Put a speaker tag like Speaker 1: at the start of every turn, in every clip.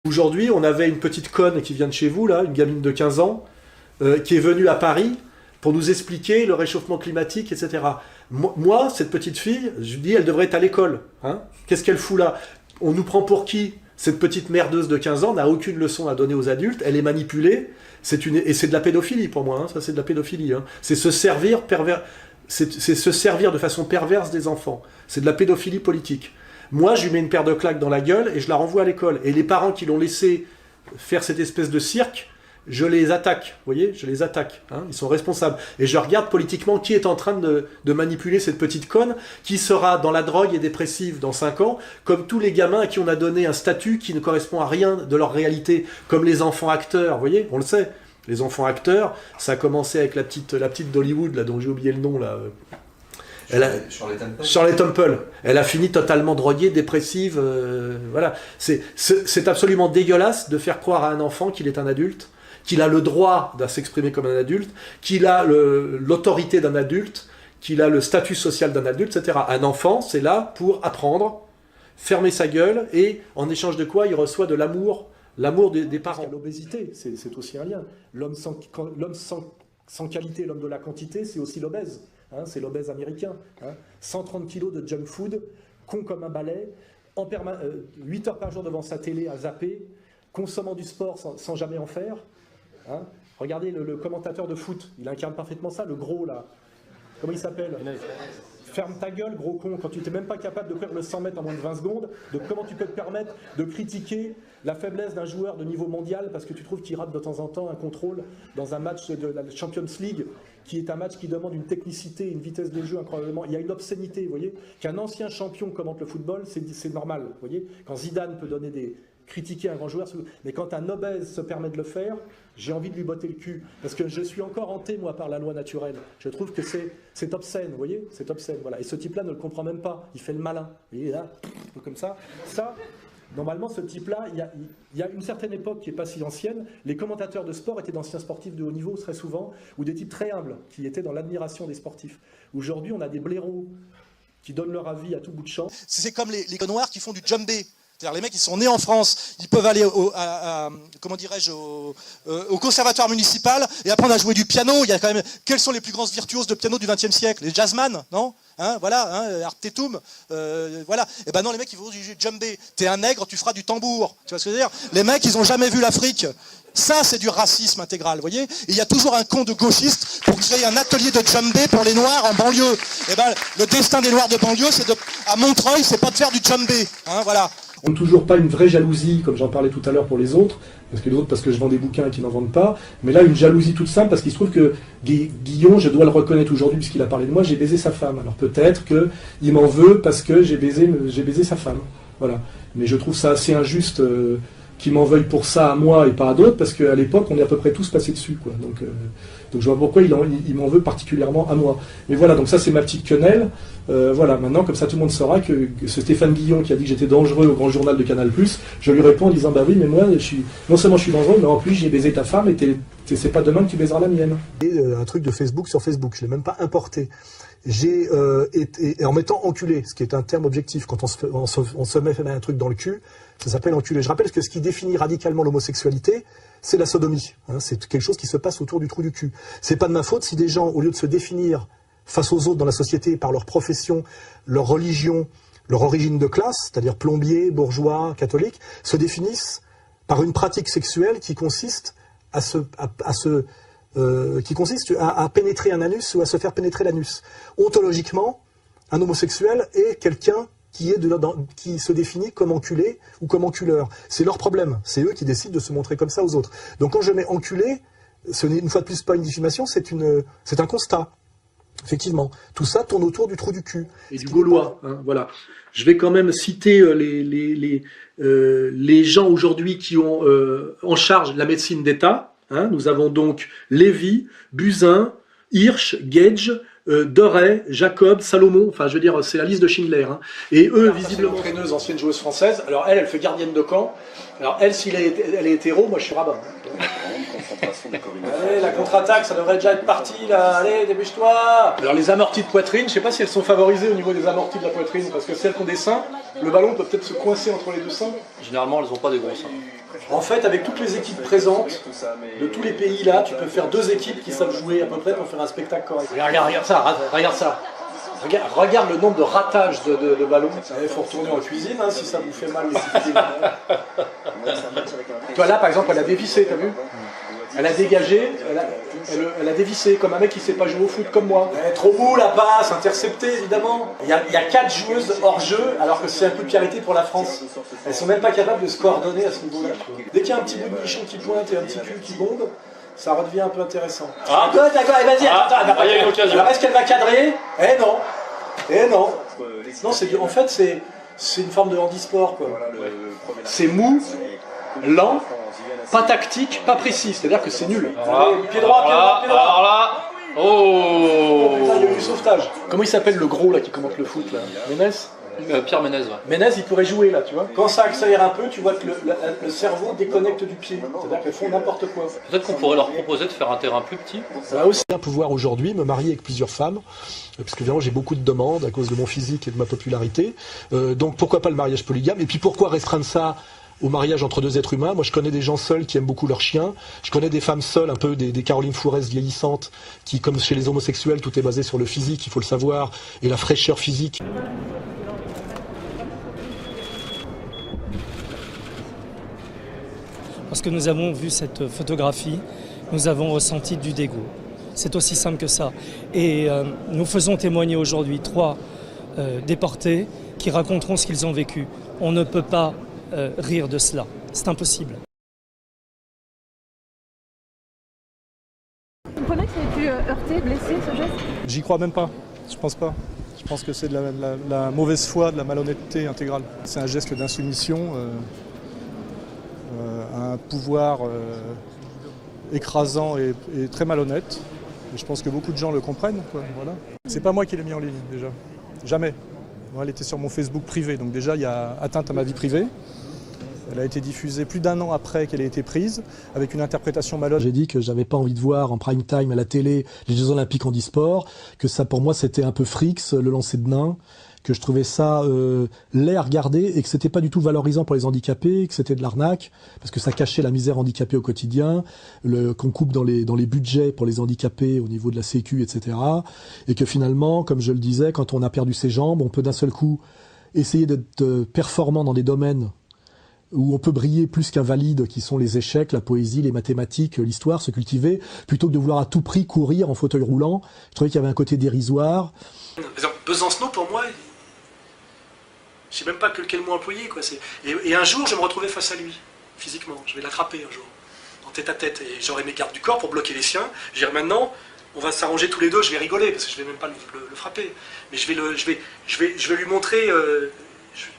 Speaker 1: Aujourd'hui, on avait une petite conne qui vient de chez vous, là, une gamine de 15 ans, qui est venue à Paris pour nous expliquer le réchauffement climatique, etc. Moi, cette petite fille, je dis, elle devrait être à l'école. Hein. Qu'est-ce qu'elle fout là? On nous prend pour qui? Cette petite merdeuse de 15 ans n'a aucune leçon à donner aux adultes, elle est manipulée, et c'est de la pédophilie pour moi, hein. Ça c'est de la pédophilie. Hein. C'est se servir c'est se servir de façon perverse des enfants. C'est de la pédophilie politique. Moi, je lui mets une paire de claques dans la gueule et je la renvoie à l'école. Et les parents qui l'ont laissé faire cette espèce de cirque, je les attaque, vous voyez, je les attaque, hein, ils sont responsables. Et je regarde politiquement qui est en train de manipuler cette petite conne, qui sera dans la drogue et dépressive dans 5 ans, comme tous les gamins à qui on a donné un statut qui ne correspond à rien de leur réalité, comme les enfants acteurs, vous voyez, on le sait. Les enfants acteurs, ça a commencé avec la petite d'Hollywood, là, dont j'ai oublié le nom, là. Shirley Temple. Elle a fini totalement droguée, dépressive, voilà. C'est absolument dégueulasse de faire croire à un enfant qu'il est un adulte, qu'il a le droit de s'exprimer comme un adulte, qu'il a l'autorité d'un adulte, qu'il a le statut social d'un adulte, etc. Un enfant, c'est là pour apprendre, fermer sa gueule, et en échange de quoi il reçoit de l'amour des parents. L'obésité, c'est aussi un lien. L'homme sans qualité, l'homme de la quantité, c'est aussi l'obèse. Hein, c'est l'obèse américain. Hein. 130 kilos de junk food, con comme un balai, 8 heures par jour devant sa télé à zapper, consommant du sport sans jamais en faire. Hein. Regardez le commentateur de foot, il incarne parfaitement ça, le gros là. Comment il s'appelle? Ferme ta gueule, gros con, quand tu n'es même pas capable de courir le 100 mètres en moins de 20 secondes, donc comment tu peux te permettre de critiquer la faiblesse d'un joueur de niveau mondial parce que tu trouves qu'il rate de temps en temps un contrôle dans un match de la Champions League, qui est un match qui demande une technicité, une vitesse de jeu incroyablement. Il y a une obscénité, vous voyez. Qu'un ancien champion commente le football, c'est normal, vous voyez. Quand Zidane peut critiquer un grand joueur, mais quand un obèse se permet de le faire, j'ai envie de lui botter le cul. Parce que je suis encore hanté, moi, par la loi naturelle. Je trouve que c'est obscène, vous voyez. C'est obscène, voilà. Et ce type-là ne le comprend même pas. Il fait le malin. Il est là, comme ça. Ça, normalement, ce type-là, il y a une certaine époque qui n'est pas si ancienne, les commentateurs de sport étaient d'anciens sportifs de haut niveau, très souvent, ou des types très humbles, qui étaient dans l'admiration des sportifs. Aujourd'hui, on a des blaireaux qui donnent leur avis à tout bout de champ.
Speaker 2: C'est comme les noirs qui font du jumbé. C'est-à-dire les mecs qui sont nés en France, ils peuvent aller comment dirais-je, au conservatoire municipal et apprendre à jouer du piano. Il y a quand même, quels sont les plus grands virtuoses de piano du XXe siècle? Les jazzman, non? Hein, voilà, hein, Artetum, voilà. Et ben non, les mecs ils font du djembé. T'es un nègre, tu feras du tambour. Tu vois ce que je veux dire? Les mecs, ils ont jamais vu l'Afrique. Ça, c'est du racisme intégral, vous voyez. Et il y a toujours un con de gauchiste pour créer un atelier de djembé pour les Noirs en banlieue. Et ben, le destin des Noirs de banlieue, à Montreuil, c'est pas de faire du djembé, hein, voilà.
Speaker 1: On n'a toujours pas une vraie jalousie, comme j'en parlais tout à l'heure pour les autres, parce que je vends des bouquins et qu'ils n'en vendent pas, mais là une jalousie toute simple, parce qu'il se trouve que Guillon, je dois le reconnaître aujourd'hui, puisqu'il a parlé de moi, j'ai baisé sa femme. Alors peut-être qu'il m'en veut parce que j'ai baisé sa femme. Voilà. Mais je trouve ça assez injuste qu'il m'en veuille pour ça à moi et pas à d'autres, parce qu'à l'époque, on est à peu près tous passés dessus, quoi. Donc je vois pourquoi il m'en veut particulièrement à moi. Mais voilà, donc ça c'est ma petite quenelle. Voilà, maintenant, comme ça tout le monde saura que ce Stéphane Guillon qui a dit que j'étais dangereux au grand journal de Canal+, je lui réponds en disant, bah oui, mais moi, non seulement je suis dangereux, mais en plus j'ai baisé ta femme et c'est pas demain que tu baiseras la mienne. Et un truc de Facebook sur Facebook, je l'ai même pas importé. J'ai et en mettant enculé, ce qui est un terme objectif, quand on se met un truc dans le cul, ça s'appelle enculé. Je rappelle que ce qui définit radicalement l'homosexualité, c'est la sodomie. Hein, c'est quelque chose qui se passe autour du trou du cul. C'est pas de ma faute si des gens, au lieu de se définir face aux autres dans la société par leur profession, leur religion, leur origine de classe, c'est-à-dire plombier, bourgeois, catholique, se définissent par une pratique sexuelle qui consiste à pénétrer un anus ou à se faire pénétrer l'anus. Ontologiquement, un homosexuel est quelqu'un qui se définit comme enculé ou comme enculeur. C'est leur problème. C'est eux qui décident de se montrer comme ça aux autres. Donc quand je mets enculé, ce n'est une fois de plus pas une diffamation, c'est un constat. Effectivement, tout ça tourne autour du trou du cul. Et du gaulois, hein, voilà. Je vais quand même citer les gens aujourd'hui qui ont en charge la médecine d'État. Hein. Nous avons donc Lévy, Buzyn, Hirsch, Gage, Doré, Jacob, Salomon, enfin je veux dire, c'est la liste de Schindler. Hein. Et eux, visiblement... entraîneuse, ancienne joueuse française. Alors elle fait gardienne de camp. Alors elle, si elle est hétéro, moi je suis rabbin.
Speaker 3: concentration des communautés.
Speaker 1: Allez, la contre-attaque, ça devrait déjà être parti là. Allez, dépêche-toi. Alors les amortis de poitrine, je sais pas si elles sont favorisées au niveau des amortis de la poitrine, parce que celles qui ont des seins, le ballon peut peut-être se coincer entre les deux seins.
Speaker 4: Généralement, elles n'ont pas des gros seins.
Speaker 1: En fait, avec toutes les équipes présentes, de tous les pays là, tu peux faire 2 équipes qui savent jouer à peu près pour faire un spectacle correct. Regarde ça, regarde ça. Regarde le nombre de ratages de ballons. Il faut retourner en cuisine hein, si ça vous fait mal. Toi là par exemple, elle a dévissé, t'as vu? Elle a dégagé, elle a dévissé comme un mec qui sait pas jouer au foot comme moi. Elle est trop beau la passe, interceptée évidemment. Il y a 4 joueuses hors jeu alors que c'est un coup de pied arrêté pour la France. Elles sont même pas capables de se coordonner à ce niveau-là. Dès qu'il y a un petit bout de nichon qui pointe et un petit cul qui bombe, ça redevient un peu intéressant. Ah d'accord, vas-y, attends, alors est-ce qu'elle va cadrer? Eh non. Non, en fait c'est une forme de handisport quoi. C'est mou, lent, pas tactique, pas précis, c'est-à-dire que c'est nul. Pied droit.
Speaker 4: Alors là,
Speaker 1: Oh putain, il y a eu du sauvetage. Comment il s'appelle le gros là qui commente le foot là? Ménès?
Speaker 4: Pierre Ménez, ouais.
Speaker 1: Ménez, il pourrait jouer là, tu vois. Quand ça accélère un peu, tu vois que le cerveau déconnecte du pied. C'est-à-dire qu'elles font n'importe quoi.
Speaker 4: Peut-être qu'on pourrait leur proposer de faire un terrain plus petit.
Speaker 1: Ça va aussi bien pouvoir aujourd'hui me marier avec plusieurs femmes, parce que évidemment j'ai beaucoup de demandes à cause de mon physique et de ma popularité. Donc pourquoi pas le mariage polygame? Et puis pourquoi restreindre ça au mariage entre 2 êtres humains? Moi je connais des gens seuls qui aiment beaucoup leurs chiens. Je connais des femmes seules, un peu des Caroline Fourès vieillissantes, qui comme chez les homosexuels, tout est basé sur le physique, il faut le savoir, et la fraîcheur physique.
Speaker 5: Lorsque nous avons vu cette photographie, nous avons ressenti du dégoût. C'est aussi simple que ça. Et nous faisons témoigner aujourd'hui 3 déportés qui raconteront ce qu'ils ont vécu. On ne peut pas rire de cela. C'est impossible.
Speaker 6: Vous comprenez que ça ait pu heurter, blesser ce geste?
Speaker 7: J'y crois même pas, je pense pas. Je pense que c'est de la mauvaise foi, de la malhonnêteté intégrale. C'est un geste d'insoumission à un pouvoir écrasant et très malhonnête. Et je pense que beaucoup de gens le comprennent, quoi. Voilà. C'est pas moi qui l'ai mis en ligne déjà, jamais. Moi, elle était sur mon Facebook privé, donc déjà il y a atteinte à ma vie privée. Elle a été diffusée plus d'1 an après qu'elle ait été prise, avec une interprétation malhonnête. J'ai dit que j'avais pas envie de voir en prime time à la télé les Jeux Olympiques handisport, que ça pour moi c'était un peu frix, le lancer de nain, que je trouvais ça laid à regarder et que c'était pas du tout valorisant pour les handicapés, que c'était de l'arnaque, parce que ça cachait la misère handicapée au quotidien, qu'on coupe dans les budgets pour les handicapés au niveau de la Sécu, etc. Et que finalement, comme je le disais, quand on a perdu ses jambes, on peut d'un seul coup essayer d'être performant dans des domaines où on peut briller plus qu'un valide, qui sont les échecs, la poésie, les mathématiques, l'histoire, se cultiver, plutôt que de vouloir à tout prix courir en fauteuil roulant. Je trouvais qu'il y avait un côté dérisoire. Par exemple, Besancenot, pour moi, je sais même pas quel mot employer, quoi. Et un jour, je me retrouvais face à lui, physiquement. Je vais l'attraper un jour, en tête à tête. Et j'aurai mes gardes du corps pour bloquer les siens. Je dirais maintenant, on va s'arranger tous les deux, je vais rigoler, parce que je vais même pas le frapper. Mais je vais lui montrer...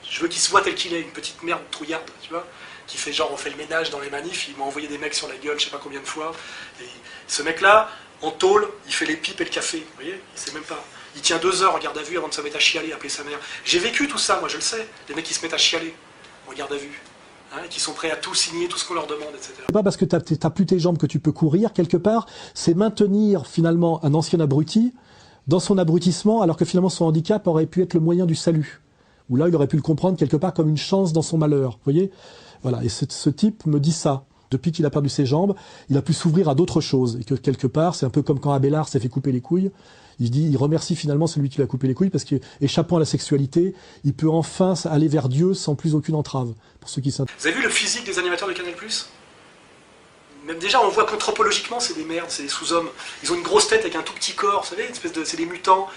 Speaker 7: Je veux qu'il se voit tel qu'il est, une petite merde trouillarde, tu vois, qui fait genre on fait le ménage dans les manifs, il m'a envoyé des mecs sur la gueule, je sais pas combien de fois. Et ce mec-là, en tôle, il fait les pipes et le café, vous voyez, il sait même pas. Il tient 2 heures en garde à vue avant de se mettre à chialer, appeler sa mère. J'ai vécu tout ça, moi je le sais, les mecs qui se mettent à chialer en garde à vue, hein, qui sont prêts à tout signer, tout ce qu'on leur demande, etc. C'est pas parce que t'as plus tes jambes que tu peux courir, quelque part, c'est maintenir finalement un ancien abruti dans son abrutissement, alors que finalement son handicap aurait pu être le moyen du salut. Où là, il aurait pu le comprendre quelque part comme une chance dans son malheur. Vous voyez? Voilà. Et ce type me dit ça. Depuis qu'il a perdu ses jambes, il a pu s'ouvrir à d'autres choses. Et que quelque part, c'est un peu comme quand Abélard s'est fait couper les couilles. Il remercie finalement celui qui lui a coupé les couilles parce qu'échappant à la sexualité, il peut enfin aller vers Dieu sans plus aucune entrave. Pour ceux qui Vous avez vu le physique des animateurs de Canal+? Même déjà, on voit qu'anthropologiquement, c'est des merdes, c'est des sous-hommes. Ils ont une grosse tête avec un tout petit corps, vous savez, c'est des mutants.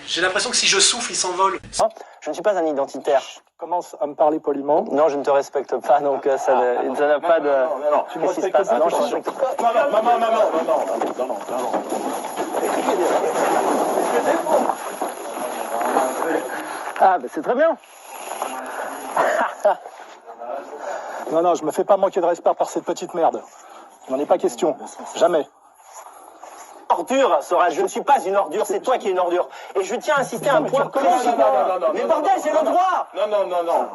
Speaker 7: J'ai l'impression que si je souffle, il s'envole.
Speaker 8: Je ne suis pas un identitaire.
Speaker 7: Commence à me parler poliment.
Speaker 8: Non, je ne te respecte pas, donc ça n'a pas de...
Speaker 7: Non, tu me respectes pas.
Speaker 8: Non, je respecte pas.
Speaker 7: Non.
Speaker 8: Ah, ben c'est très bien.
Speaker 7: Non, je me fais pas manquer de respect par cette petite merde. Il n'en est pas question. Jamais.
Speaker 8: Ordure, Sorel, je ne suis pas une ordure, c'est toi qui es une ordure. Et je tiens à insister à un point crucial. Mais bordel, j'ai le droit.
Speaker 3: Non.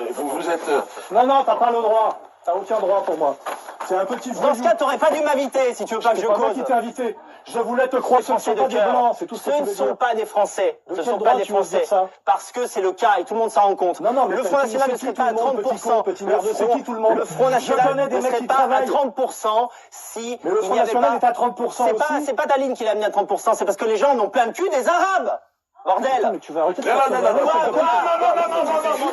Speaker 3: Vous êtes...
Speaker 7: Non, t'as pas le droit.
Speaker 8: T'as aucun droit pour moi. C'est un petit
Speaker 3: Dans ce cas, t'aurais pas dû m'inviter si tu veux pas que je
Speaker 8: C'est pas moi
Speaker 3: cause.
Speaker 8: qui t'ai invité. Je voulais te croire. Ce ne sont pas des blancs, c'est tout ce que tu
Speaker 3: Ce ne
Speaker 8: veux
Speaker 3: sont
Speaker 8: dire.
Speaker 3: pas des Français.
Speaker 8: De
Speaker 3: Ce
Speaker 8: quel
Speaker 3: sont
Speaker 8: droit
Speaker 3: pas des
Speaker 8: tu oses dire
Speaker 3: Français.
Speaker 8: ça?
Speaker 3: Parce que c'est le cas et tout le monde s'en rend compte.
Speaker 8: Non, non, mais
Speaker 3: le
Speaker 8: t'as
Speaker 3: Front
Speaker 8: qui-
Speaker 3: National ne
Speaker 8: c'est
Speaker 3: serait
Speaker 8: qui
Speaker 3: pas à
Speaker 8: tout le monde, petit
Speaker 3: 30%.
Speaker 8: con, petit merde, c'est qui tout le monde?
Speaker 3: Le Front
Speaker 8: Je
Speaker 3: National
Speaker 8: connais des
Speaker 3: ne
Speaker 8: mecs
Speaker 3: serait
Speaker 8: qui
Speaker 3: pas à
Speaker 8: travaillent.
Speaker 3: 30% si
Speaker 8: Mais le
Speaker 3: il
Speaker 8: Front
Speaker 3: n'y avait
Speaker 8: National
Speaker 3: pas...
Speaker 8: est à 30% aussi.
Speaker 3: C'est pas Daline qui l'a amené à 30%, c'est parce que les gens n'ont plein le cul des Arabes. Bordel.
Speaker 8: Mais tu vas arrêter de
Speaker 3: Non,
Speaker 8: faire
Speaker 3: non,
Speaker 8: ça.
Speaker 3: non, non, non, non, non, non, non, non, non, non,